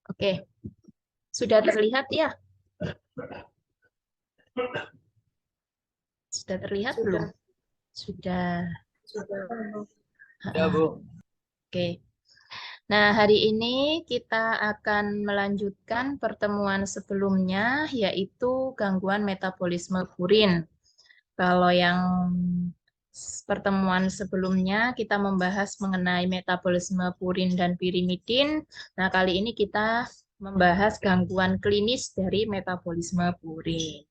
Oke, sudah terlihat ya? Sudah terlihat belum? Sudah. Sudah. Sudah. Ya, Bu. Oke. Nah, hari ini kita akan melanjutkan pertemuan sebelumnya, yaitu gangguan metabolisme purin. Kalau yang pertemuan sebelumnya kita membahas mengenai metabolisme purin dan pirimidin. Nah, kali ini kita membahas gangguan klinis dari metabolisme purin.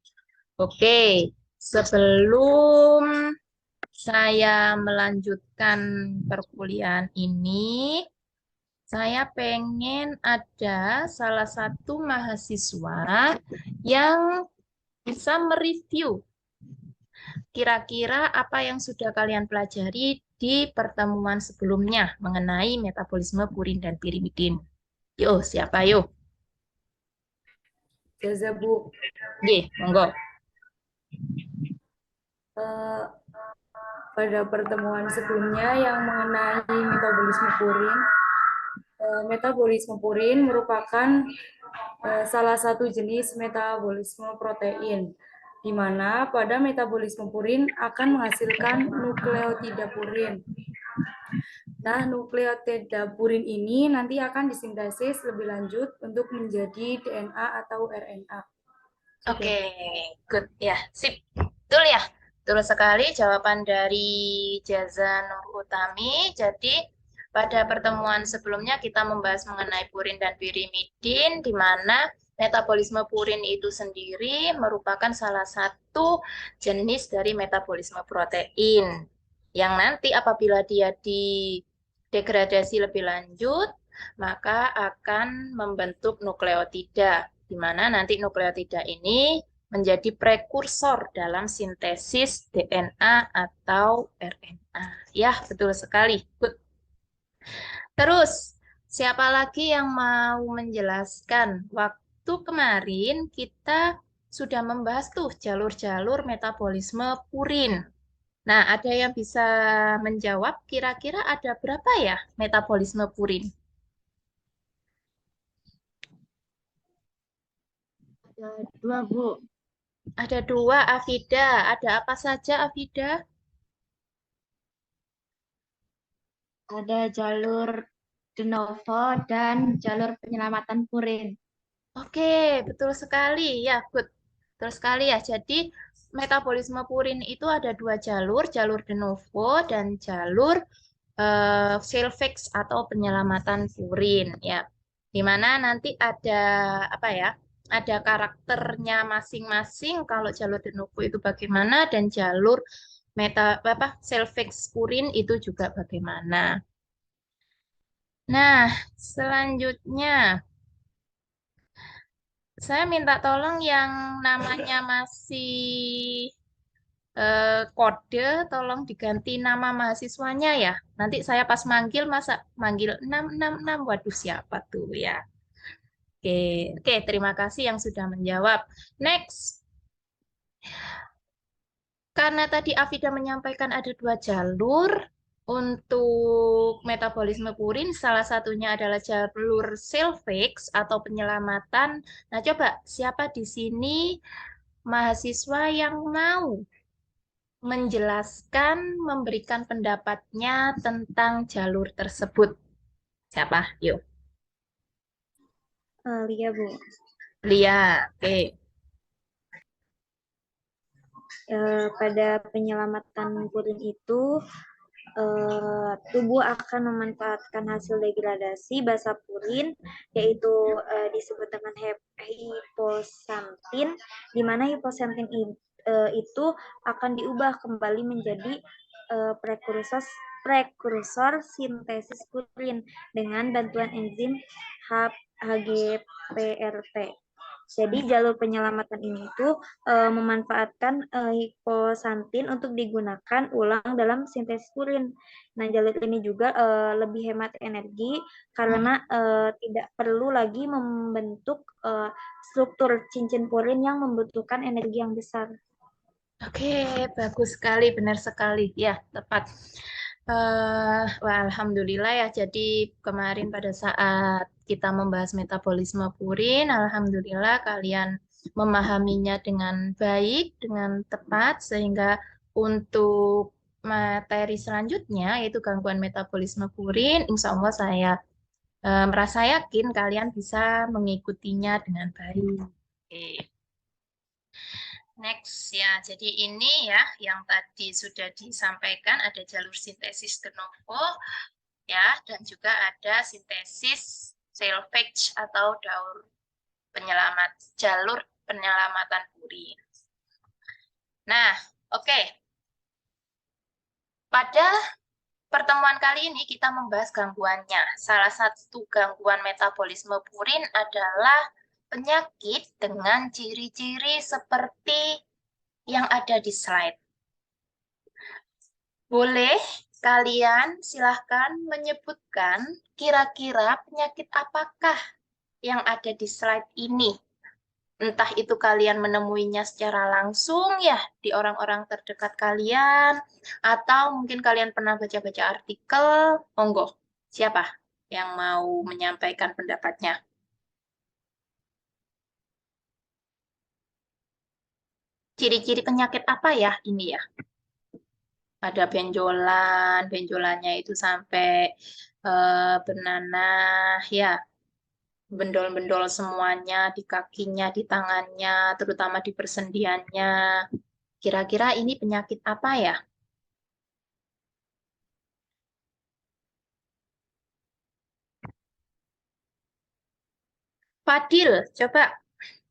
Oke, sebelum saya melanjutkan perkuliahan ini, saya pengen ada salah satu mahasiswa yang bisa mereview kira-kira apa yang sudah kalian pelajari di pertemuan sebelumnya mengenai metabolisme purin dan pirimidin. Yo, siapa yo? Jaza, Bu. Ye, monggo. Eh, pada pertemuan sebelumnya yang mengenai metabolisme purin merupakan salah satu jenis metabolisme protein, di mana pada metabolisme purin akan menghasilkan nukleotida purin. Nah, nukleotida purin ini nanti akan disintesis lebih lanjut untuk menjadi DNA atau RNA. Oke, good ya, sip. Betul ya, betul sekali jawaban dari Jaza Nur Utami. Jadi pada pertemuan sebelumnya kita membahas mengenai purin dan pirimidin, di mana metabolisme purin itu sendiri merupakan salah satu jenis dari metabolisme protein, yang nanti apabila dia didegradasi lebih lanjut, maka akan membentuk nukleotida, di mana nanti nukleotida ini menjadi prekursor dalam sintesis DNA atau RNA. Ya, betul sekali. Good. Terus, siapa lagi yang mau menjelaskan? Waktu kemarin kita sudah membahas tuh jalur-jalur metabolisme purin. Nah, ada yang bisa menjawab kira-kira ada berapa ya metabolisme purin? Ada dua, Bu. Ada dua, Afida. Ada apa saja, Afida? Ada jalur de novo dan jalur penyelamatan purin. Oke, betul sekali. Ya, good. Betul sekali ya. Jadi, metabolisme purin itu ada dua jalur de novo dan jalur Silvex atau penyelamatan purin. Ya, di mana nanti ada apa ya? Ada karakternya masing-masing. Kalau jalur de novo itu bagaimana dan jalur Silvex purin itu juga bagaimana. Nah, selanjutnya. Saya minta tolong yang namanya masih kode, tolong diganti nama mahasiswanya ya. Nanti saya pas manggil, masa manggil 666, waduh siapa tuh ya. Oke, oke, terima kasih yang sudah menjawab. Next, karena tadi Afida menyampaikan ada dua jalur untuk metabolisme purin, salah satunya adalah jalur Silvex atau penyelamatan. Nah, coba siapa di sini mahasiswa yang mau menjelaskan, memberikan pendapatnya tentang jalur tersebut? Siapa? Yuk, Lia, Bu. Lia. Oke. Pada penyelamatan purin itu, tubuh akan memanfaatkan hasil degradasi basa purin, yaitu disebut dengan hipoxantin, di mana hipoxantin itu akan diubah kembali menjadi prekursor sintesis purin dengan bantuan enzim HGPRT. Jadi jalur penyelamatan ini tuh memanfaatkan hipoxantin untuk digunakan ulang dalam sintesis purin. Nah, jalur ini juga lebih hemat energi karena tidak perlu lagi membentuk struktur cincin purin yang membutuhkan energi yang besar. Oke, bagus sekali, benar sekali. Ya, tepat. Wah, alhamdulillah ya. Jadi kemarin pada saat kita membahas metabolisme purin. Alhamdulillah kalian memahaminya dengan baik, dengan tepat, sehingga untuk materi selanjutnya, yaitu gangguan metabolisme purin, insya Allah saya merasa yakin kalian bisa mengikutinya dengan baik. Oke. Next ya, jadi ini ya yang tadi sudah disampaikan, ada jalur sintesis de novo ya, dan juga ada sintesis salvage atau jalur penyelamatan purin. Nah, oke. Pada pertemuan kali ini kita membahas gangguannya. Salah satu gangguan metabolisme purin adalah penyakit dengan ciri-ciri seperti yang ada di slide. Boleh kalian silahkan menyebutkan kira-kira penyakit apakah yang ada di slide ini. Entah itu kalian menemuinya secara langsung ya di orang-orang terdekat kalian, atau mungkin kalian pernah baca-baca artikel. Monggo, siapa yang mau menyampaikan pendapatnya? Ciri-ciri penyakit apa ya ini ya? Ada benjolan, benjolannya itu sampai bernanah ya, bendol-bendol semuanya di kakinya, di tangannya, terutama di persendiannya. Kira-kira ini penyakit apa ya? Fadil, coba.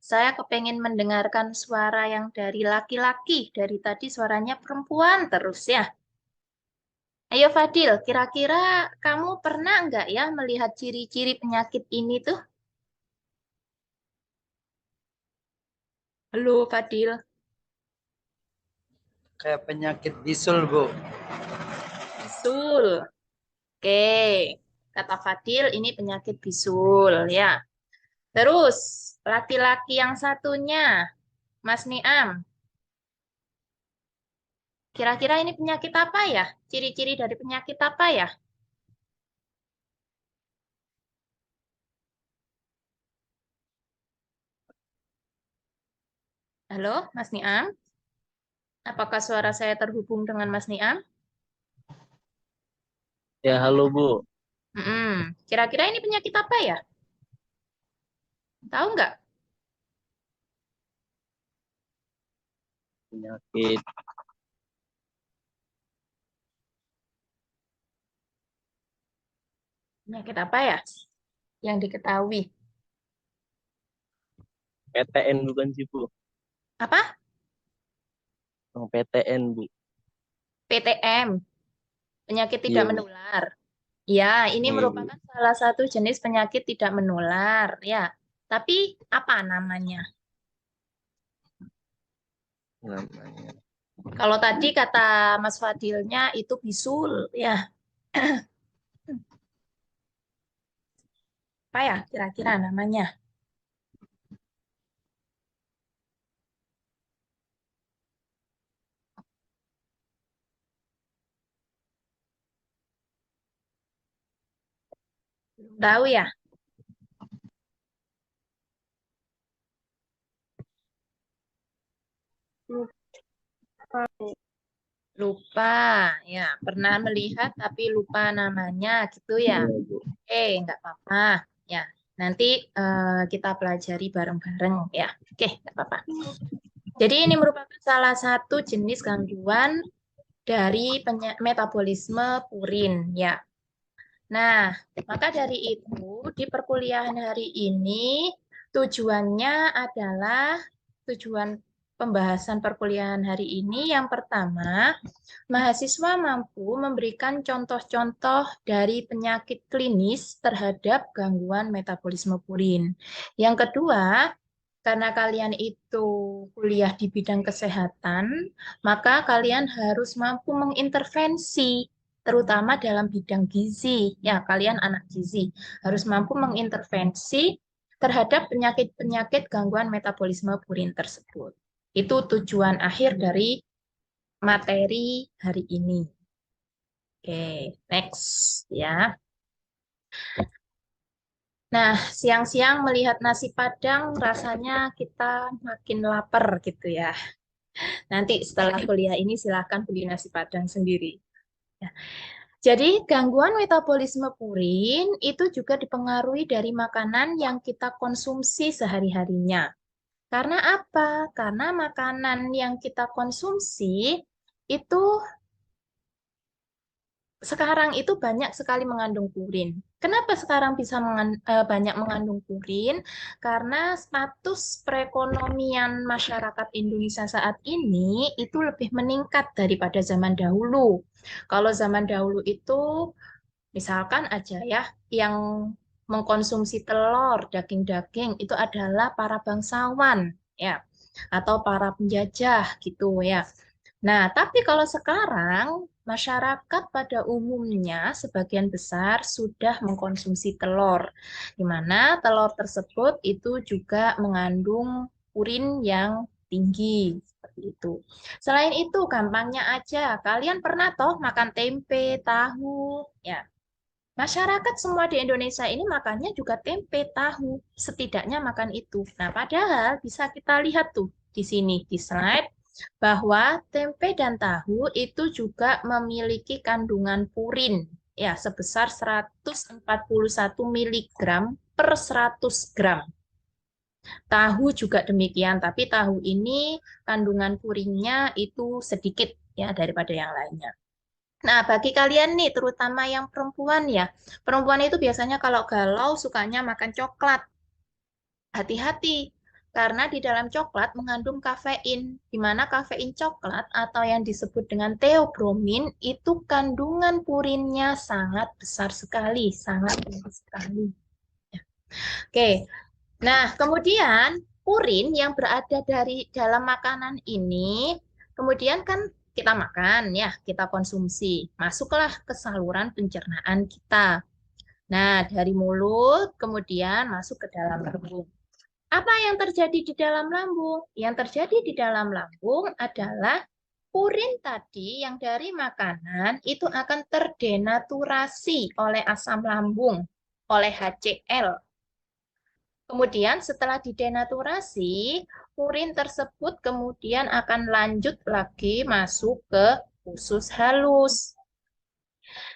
Saya kepengen mendengarkan suara yang dari laki-laki. Dari tadi suaranya perempuan terus ya. Ayo Fadil, kira-kira kamu pernah nggak ya melihat ciri-ciri penyakit ini tuh? Halo Fadil. Kayak penyakit bisul, Bu. Bisul. Oke, kata Fadil ini penyakit bisul ya. Terus, laki-laki yang satunya, Mas Niam. Kira-kira ini penyakit apa ya? Ciri-ciri dari penyakit apa ya? Halo, Mas Niam? Apakah suara saya terhubung dengan Mas Niam? Ya, halo, Bu. Kira-kira ini penyakit apa ya? Tahu nggak? Penyakit Penyakit apa ya? Yang diketahui. PTN bukan sih, Bu? Apa? Yang PTN, Bu. PTM. Penyakit Iya, tidak Bu. menular. Ya, ini Iya, Bu. merupakan salah satu jenis penyakit tidak menular. Ya, tapi apa namanya? Namanya. Kalau tadi kata Mas Fadilnya itu bisul, ya. Apa ya kira-kira namanya? Belum tahu ya? Lupa, ya. Pernah melihat tapi lupa namanya, gitu ya. Iya, Bu. Nggak apa-apa. Ya, nanti kita pelajari bareng-bareng ya. Oke, nggak apa-apa. Jadi ini merupakan salah satu jenis gangguan dari metabolisme purin ya. Nah, maka dari itu di perkuliahan hari ini tujuannya adalah tujuan pembahasan perkuliahan hari ini yang pertama, mahasiswa mampu memberikan contoh-contoh dari penyakit klinis terhadap gangguan metabolisme purin. Yang kedua, karena kalian itu kuliah di bidang kesehatan, maka kalian harus mampu mengintervensi, terutama dalam bidang gizi. Ya, kalian anak gizi harus mampu mengintervensi terhadap penyakit-penyakit gangguan metabolisme purin tersebut. Itu tujuan akhir dari materi hari ini. Oke, next ya. Nah, siang-siang melihat nasi Padang rasanya kita makin lapar gitu ya. Nanti setelah kuliah ini silahkan beli nasi Padang sendiri. Ya. Jadi, gangguan metabolisme purin itu juga dipengaruhi dari makanan yang kita konsumsi sehari-harinya. Karena apa? Karena makanan yang kita konsumsi itu sekarang itu banyak sekali mengandung purin. Kenapa sekarang bisa banyak mengandung purin? Karena status perekonomian masyarakat Indonesia saat ini itu lebih meningkat daripada zaman dahulu. Kalau zaman dahulu itu, misalkan aja ya, yang mengkonsumsi telur, daging-daging itu adalah para bangsawan, ya, atau para penjajah gitu ya. Nah, tapi kalau sekarang masyarakat pada umumnya sebagian besar sudah mengkonsumsi telur, di mana telur tersebut itu juga mengandung purin yang tinggi seperti itu. Selain itu, gampangnya aja, kalian pernah toh makan tempe, tahu, ya. Masyarakat semua di Indonesia ini makannya juga tempe, tahu, setidaknya makan itu. Nah, padahal bisa kita lihat tuh di sini di slide bahwa tempe dan tahu itu juga memiliki kandungan purin ya sebesar 141 miligram per 100 gram. Tahu juga demikian, tapi tahu ini kandungan purinnya itu sedikit ya daripada yang lainnya. Nah, bagi kalian nih, terutama yang perempuan ya, perempuan itu biasanya kalau galau sukanya makan coklat. Hati-hati, karena di dalam coklat mengandung kafein, di mana kafein coklat atau yang disebut dengan theobromine itu kandungan purinnya sangat besar sekali, sangat tinggi sekali. Ya. Oke, nah kemudian purin yang berada dari dalam makanan ini, kemudian kan kita makan ya, kita konsumsi, masuklah ke saluran pencernaan kita. Nah, dari mulut kemudian masuk ke dalam lambung. Apa yang terjadi di dalam lambung? Yang terjadi di dalam lambung adalah purin tadi yang dari makanan itu akan terdenaturasi oleh asam lambung, oleh HCl. Kemudian setelah didenaturasi, purin tersebut kemudian akan lanjut lagi masuk ke usus halus.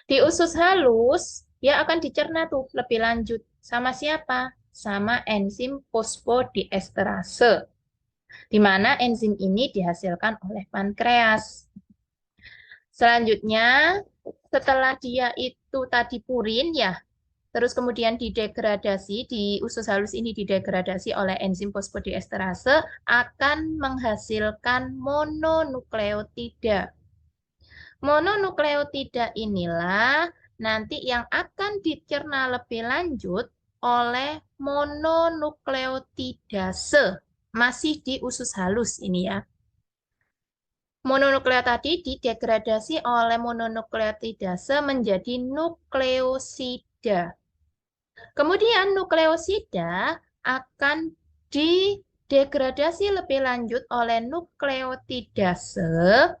Di usus halus, dia akan dicerna tuh lebih lanjut. Sama siapa? Sama enzim fosfodiesterase. Di mana enzim ini dihasilkan oleh pankreas. Selanjutnya, setelah dia itu tadi purin ya, terus kemudian didegradasi, di usus halus ini didegradasi oleh enzim fosfodiesterase, akan menghasilkan mononukleotida. Mononukleotida inilah nanti yang akan dicerna lebih lanjut oleh mononukleotidase. Masih di usus halus ini ya. Mononukleotida tadi didegradasi oleh mononukleotidase menjadi nukleosida. Kemudian nukleosida akan didegradasi lebih lanjut oleh nukleotidase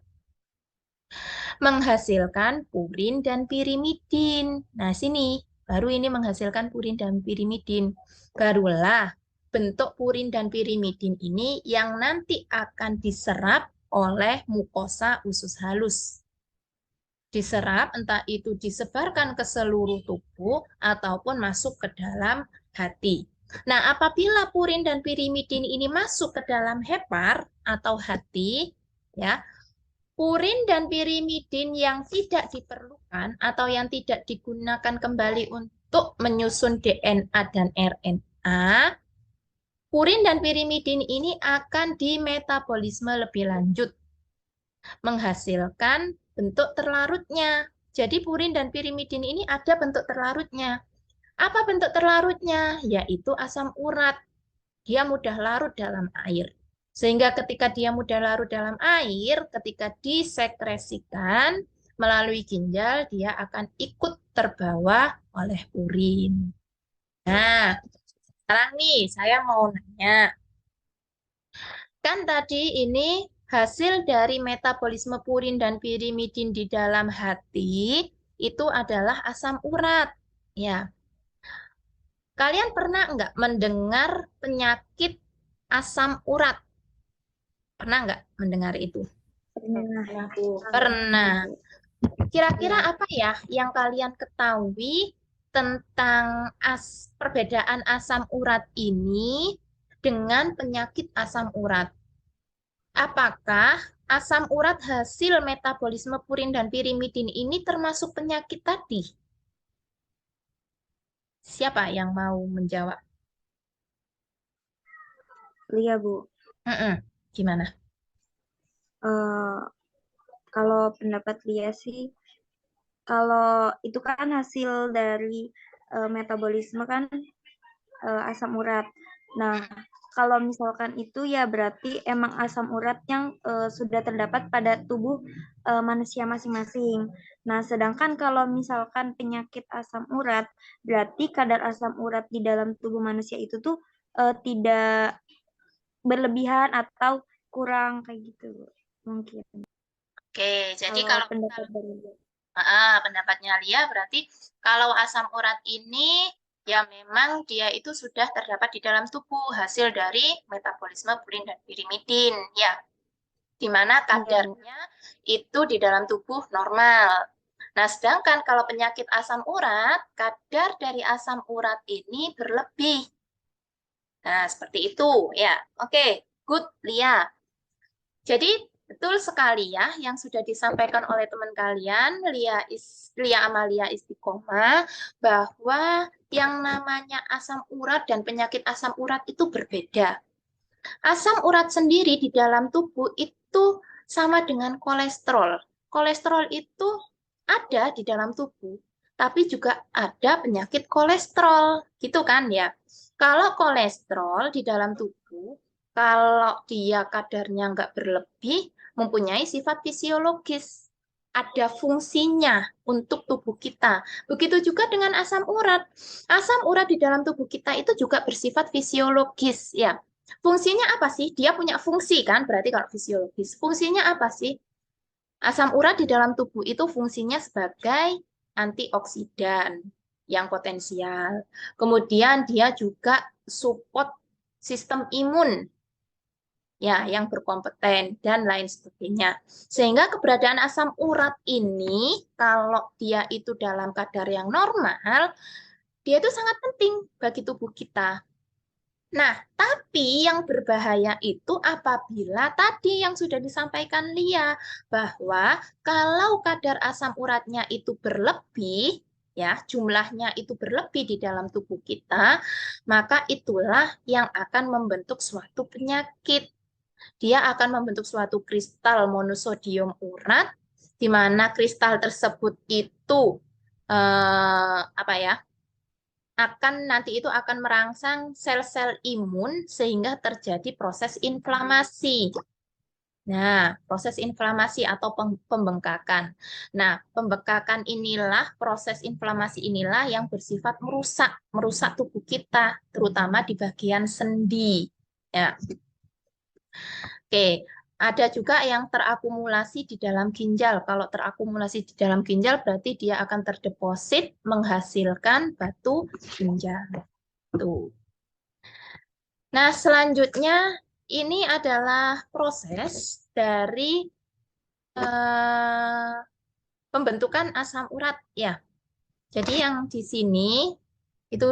menghasilkan purin dan pirimidin. Nah, sini baru ini menghasilkan purin dan pirimidin. Barulah bentuk purin dan pirimidin ini yang nanti akan diserap oleh mukosa usus halus. Diserap, entah itu disebarkan ke seluruh tubuh ataupun masuk ke dalam hati. Nah, apabila purin dan pirimidin ini masuk ke dalam hepar atau hati, ya, purin dan pirimidin yang tidak diperlukan atau yang tidak digunakan kembali untuk menyusun DNA dan RNA, purin dan pirimidin ini akan dimetabolisme lebih lanjut, menghasilkan bentuk terlarutnya. Jadi purin dan pirimidin ini ada bentuk terlarutnya. Apa bentuk terlarutnya? Yaitu asam urat. Dia mudah larut dalam air. Sehingga ketika dia mudah larut dalam air, ketika disekresikan melalui ginjal, dia akan ikut terbawa oleh urin. Nah, sekarang nih saya mau nanya. Kan tadi ini hasil dari metabolisme purin dan pirimidin di dalam hati itu adalah asam urat. Ya. Kalian pernah nggak mendengar penyakit asam urat? Pernah nggak mendengar itu? Pernah. Nah, Bu. Pernah. Kira-kira Iya. apa ya yang kalian ketahui tentang perbedaan asam urat ini dengan penyakit asam urat? Apakah asam urat hasil metabolisme purin dan pirimidin ini termasuk penyakit tadi? Siapa yang mau menjawab? Lia, Bu. Gimana? Kalau pendapat Lia sih, kalau itu kan hasil dari metabolisme kan asam urat. Nah, kalau misalkan itu ya berarti emang asam urat yang sudah terdapat pada tubuh manusia masing-masing. Nah, sedangkan kalau misalkan penyakit asam urat, berarti kadar asam urat di dalam tubuh manusia itu tuh tidak berlebihan atau kurang kayak gitu, Bu. Mungkin. Oke, jadi Kalau kalau pendapat dari Lia. pendapatnya Lia berarti kalau asam urat ini ya memang dia itu sudah terdapat di dalam tubuh hasil dari metabolisme purin dan pirimidin ya, di mana Iya, Bu. kadarnya itu di dalam tubuh normal. Nah, sedangkan kalau penyakit asam urat, kadar dari asam urat ini berlebih. Nah, seperti itu ya. Oke, good Lia. Jadi betul sekali ya yang sudah disampaikan oleh teman kalian, Lia Amalia Istiqomah, bahwa yang namanya asam urat dan penyakit asam urat itu berbeda. Asam urat sendiri di dalam tubuh itu sama dengan kolesterol. Kolesterol itu ada di dalam tubuh, tapi juga ada penyakit kolesterol, gitu kan ya. Kalau kolesterol di dalam tubuh, kalau dia kadarnya nggak berlebih, mempunyai sifat fisiologis, ada fungsinya untuk tubuh kita. Begitu juga dengan asam urat. Asam urat di dalam tubuh kita itu juga bersifat fisiologis, ya. Fungsinya apa sih? Dia punya fungsi kan? Berarti kalau fisiologis. Fungsinya apa sih? Asam urat di dalam tubuh itu fungsinya sebagai antioksidan yang potensial. Kemudian dia juga support sistem imun ya yang berkompeten dan lain sebagainya. Sehingga keberadaan asam urat ini kalau dia itu dalam kadar yang normal, dia itu sangat penting bagi tubuh kita. Nah, tapi yang berbahaya itu apabila tadi yang sudah disampaikan Lia, bahwa kalau kadar asam uratnya itu berlebih, ya, jumlahnya itu berlebih di dalam tubuh kita, maka itulah yang akan membentuk suatu penyakit. Dia akan membentuk suatu kristal monosodium urat, di mana kristal tersebut itu apa ya? Nanti itu akan merangsang sel-sel imun sehingga terjadi proses inflamasi. Nah, proses inflamasi atau pembengkakan. Nah, pembengkakan inilah, proses inflamasi inilah yang bersifat merusak tubuh kita, terutama di bagian sendi. Ya. Oke, ada juga yang terakumulasi di dalam ginjal. Kalau terakumulasi di dalam ginjal berarti dia akan terdeposit menghasilkan batu ginjal. Tuh. Nah, selanjutnya ini adalah proses dari pembentukan asam urat ya. Jadi yang di sini itu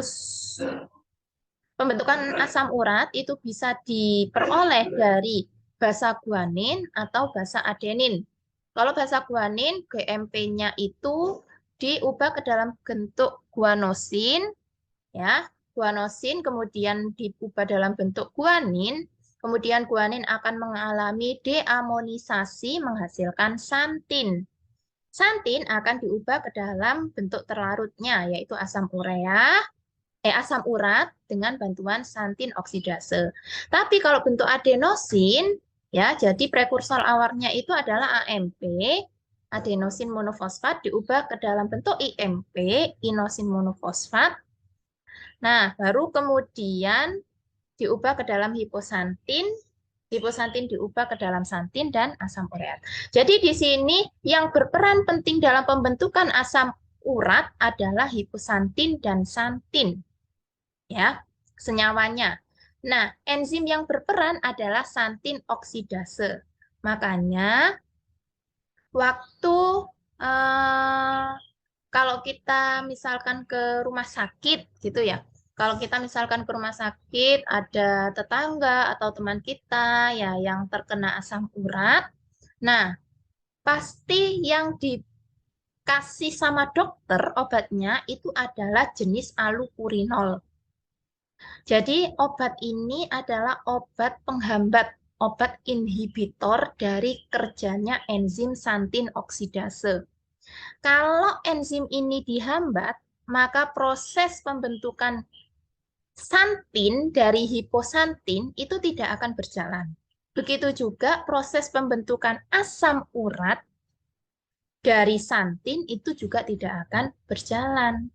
pembentukan asam urat itu bisa diperoleh dari basa guanin atau basa adenin. Kalau basa guanin, GMP-nya itu diubah ke dalam bentuk guanosin, ya. Guanosin kemudian diubah dalam bentuk guanin, kemudian guanin akan mengalami deamonisasi menghasilkan santin. Santin akan diubah ke dalam bentuk terlarutnya, yaitu asam urat dengan bantuan santin oksidase. Tapi kalau bentuk adenosin, ya, jadi prekursor awalnya itu adalah AMP, adenosin monofosfat diubah ke dalam bentuk IMP, inosin monofosfat. Nah, baru kemudian diubah ke dalam hiposantin, hiposantin diubah ke dalam santin dan asam ureat. Jadi di sini yang berperan penting dalam pembentukan asam urat adalah hiposantin dan santin. ya, senyawanya. Nah, enzim yang berperan adalah santin oksidase. Makanya waktu kalau kita misalkan ke rumah sakit gitu ya. Kalau kita misalkan ke rumah sakit ada tetangga atau teman kita ya yang terkena asam urat. Nah, pasti yang dikasih sama dokter obatnya itu adalah jenis allopurinol. Jadi obat ini adalah obat penghambat, obat inhibitor dari kerjanya enzim santin oksidase. Kalau enzim ini dihambat, maka proses pembentukan santin dari hiposantin itu tidak akan berjalan. Begitu juga proses pembentukan asam urat dari santin itu juga tidak akan berjalan.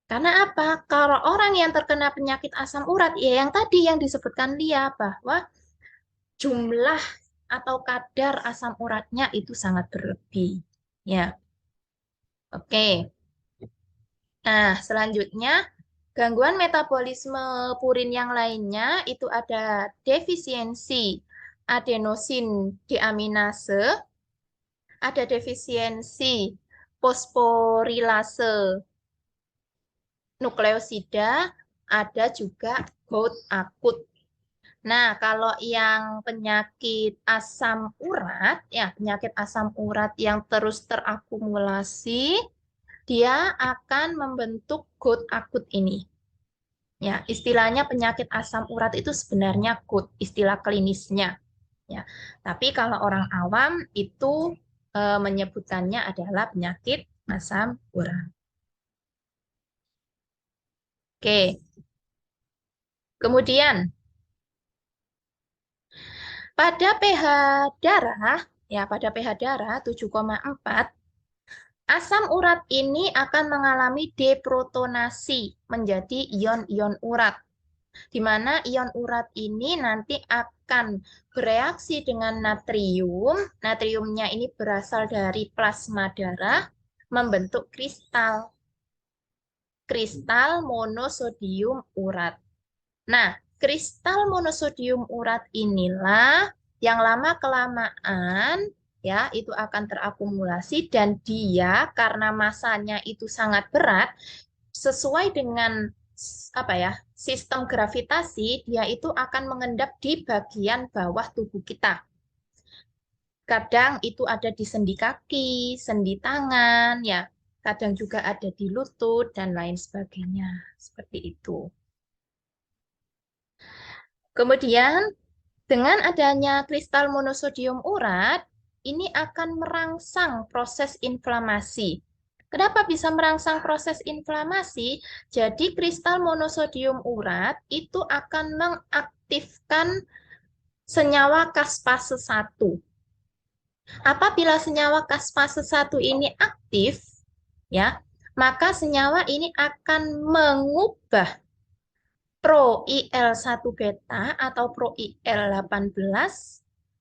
Karena apa? Kalau orang yang terkena penyakit asam urat, ya yang tadi yang disebutkan Lia, bahwa jumlah atau kadar asam uratnya itu sangat berlebih. Ya, oke. Nah, selanjutnya, gangguan metabolisme purin yang lainnya itu ada defisiensi adenosin deaminase, ada defisiensi fosforilase nukleosida, ada juga gout akut. Nah, kalau yang penyakit asam urat, ya penyakit asam urat yang terus terakumulasi, dia akan membentuk gout akut ini. Ya, istilahnya penyakit asam urat itu sebenarnya gout, istilah klinisnya. Ya, tapi kalau orang awam itu menyebutkannya adalah penyakit asam urat. Oke. Kemudian pada pH darah, ya pada pH darah 7,4, asam urat ini akan mengalami deprotonasi menjadi ion-ion urat, di mana ion urat ini nanti akan bereaksi dengan natrium. Natriumnya ini berasal dari plasma darah, membentuk kristal. Kristal monosodium urat. Nah, kristal monosodium urat inilah yang lama-kelamaan ya itu akan terakumulasi dan dia karena masanya itu sangat berat sesuai dengan apa ya sistem gravitasi dia itu akan mengendap di bagian bawah tubuh kita. Kadang itu ada di sendi kaki, sendi tangan, ya. Kadang juga ada di lutut dan lain sebagainya. Seperti itu. Kemudian dengan adanya kristal monosodium urat, ini akan merangsang proses inflamasi. Kenapa bisa merangsang proses inflamasi? Jadi kristal monosodium urat itu akan mengaktifkan senyawa caspase 1. Apabila senyawa caspase 1 ini aktif, ya, maka senyawa ini akan mengubah pro-IL1 beta atau pro-IL18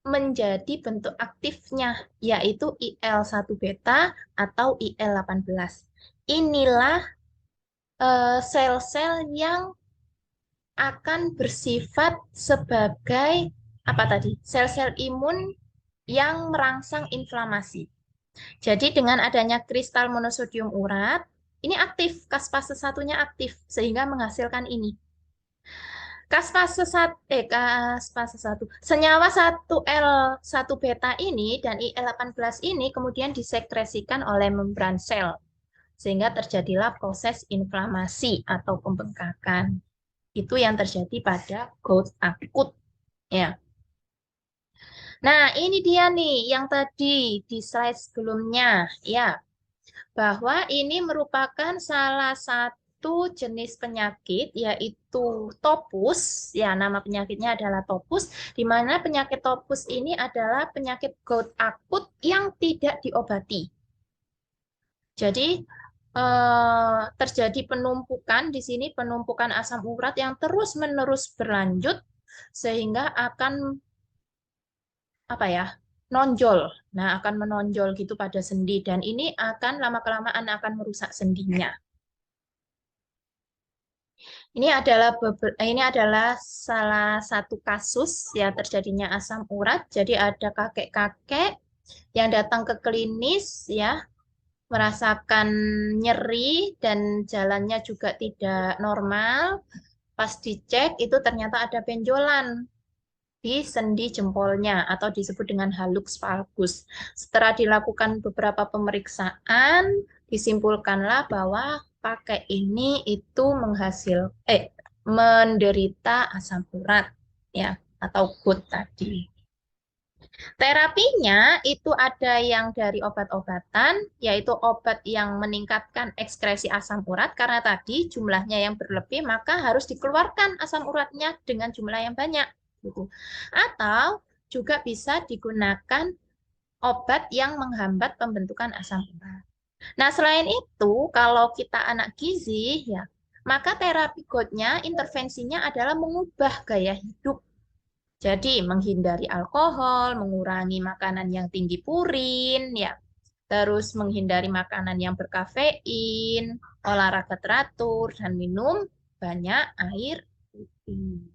menjadi bentuk aktifnya, yaitu IL1 beta atau IL18. Inilah sel-sel yang akan bersifat sebagai apa tadi? Sel-sel imun yang merangsang inflamasi. Jadi dengan adanya kristal monosodium urat, ini aktif, caspase 1-nya aktif, sehingga menghasilkan ini. Caspase 1, senyawa 1L1 beta ini dan IL18 ini kemudian disekresikan oleh membran sel, sehingga terjadilah proses inflamasi atau pembengkakan. Itu yang terjadi pada gout akut. Ya. Nah, ini dia nih yang tadi di slide sebelumnya, ya, bahwa ini merupakan salah satu jenis penyakit, yaitu topus, ya, nama penyakitnya adalah topus, di mana penyakit topus ini adalah penyakit gout akut yang tidak diobati. Jadi, terjadi penumpukan di sini, penumpukan asam urat yang terus-menerus berlanjut, sehingga akan apa ya nonjol. Nah, akan menonjol gitu pada sendi dan ini akan lama-kelamaan akan merusak sendinya. Ini adalah salah satu kasus ya terjadinya asam urat. Jadi ada kakek-kakek yang datang ke klinis ya, merasakan nyeri dan jalannya juga tidak normal. Pas dicek itu ternyata ada benjolan di sendi jempolnya atau disebut dengan hallux valgus. Setelah dilakukan beberapa pemeriksaan, disimpulkanlah bahwa kakek ini itu menderita asam urat ya atau GOUT tadi. Terapinya itu ada yang dari obat-obatan, yaitu obat yang meningkatkan ekskresi asam urat karena tadi jumlahnya yang berlebih, maka harus dikeluarkan asam uratnya dengan jumlah yang banyak. Gitu. Atau juga bisa digunakan obat yang menghambat pembentukan asam urat. Nah, selain itu, kalau kita anak gizi, ya, maka terapi GOUT-nya, intervensinya adalah mengubah gaya hidup. Jadi menghindari alkohol, mengurangi makanan yang tinggi purin, ya. Terus menghindari makanan yang berkafein, olahraga teratur, dan minum banyak air putih.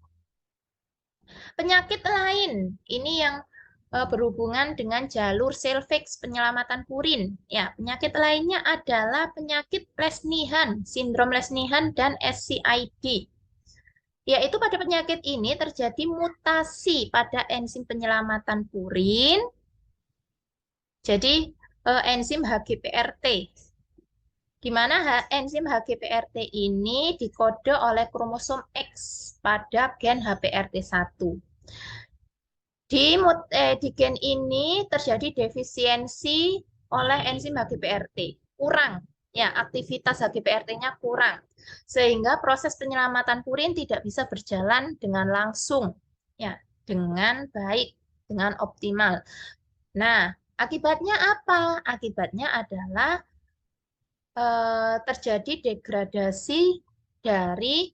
Penyakit lain, ini yang berhubungan dengan jalur Selfix penyelamatan purin. Ya, penyakit lainnya adalah penyakit Lesnihan, sindrom Lesnihan dan SCID. Yaitu pada penyakit ini terjadi mutasi pada enzim penyelamatan purin. Jadi enzim HGPRT. Di mana enzim HGPRT ini dikode oleh kromosom X pada gen HPRT1. Di gen ini terjadi defisiensi oleh enzim HGPRT. Kurang. Ya, aktivitas HGPRT-nya kurang. Sehingga proses penyelamatan purin tidak bisa berjalan dengan langsung. Ya, dengan baik, dengan optimal. Nah, akibatnya apa? Akibatnya adalah terjadi degradasi dari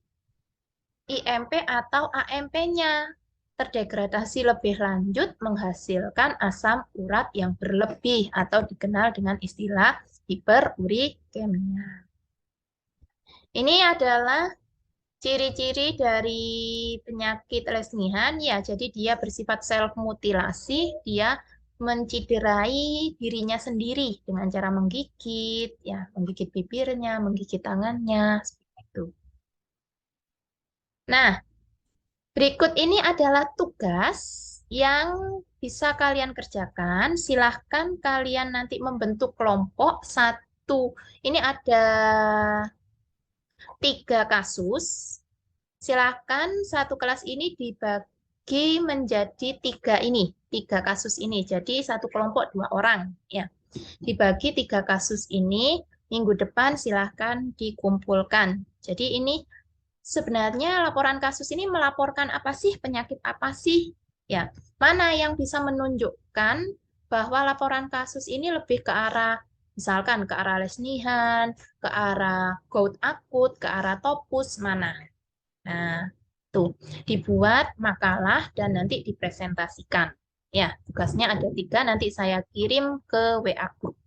IMP atau AMP-nya. Terdegradasi lebih lanjut menghasilkan asam urat yang berlebih atau dikenal dengan istilah hiperurikemia. Ini adalah ciri-ciri dari penyakit Lesnihan ya, jadi dia bersifat self mutilasi, dia menciderai dirinya sendiri dengan cara menggigit ya, menggigit bibirnya, menggigit tangannya seperti itu. Nah, berikut ini adalah tugas yang bisa kalian kerjakan. Silahkan kalian nanti membentuk kelompok satu. Ini ada 3 kasus. Silahkan satu kelas ini dibagi menjadi 3 kasus ini. Jadi satu kelompok 2 orang. Ya, dibagi 3 kasus ini. Minggu depan silahkan dikumpulkan. Jadi ini sebenarnya laporan kasus ini melaporkan apa sih, penyakit apa sih? Ya, mana yang bisa menunjukkan bahwa laporan kasus ini lebih ke arah, misalkan ke arah Lesnihan, ke arah gout akut, ke arah topus, mana? Nah, tuh, dibuat makalah dan nanti dipresentasikan. Ya, tugasnya ada 3, nanti saya kirim ke WA group.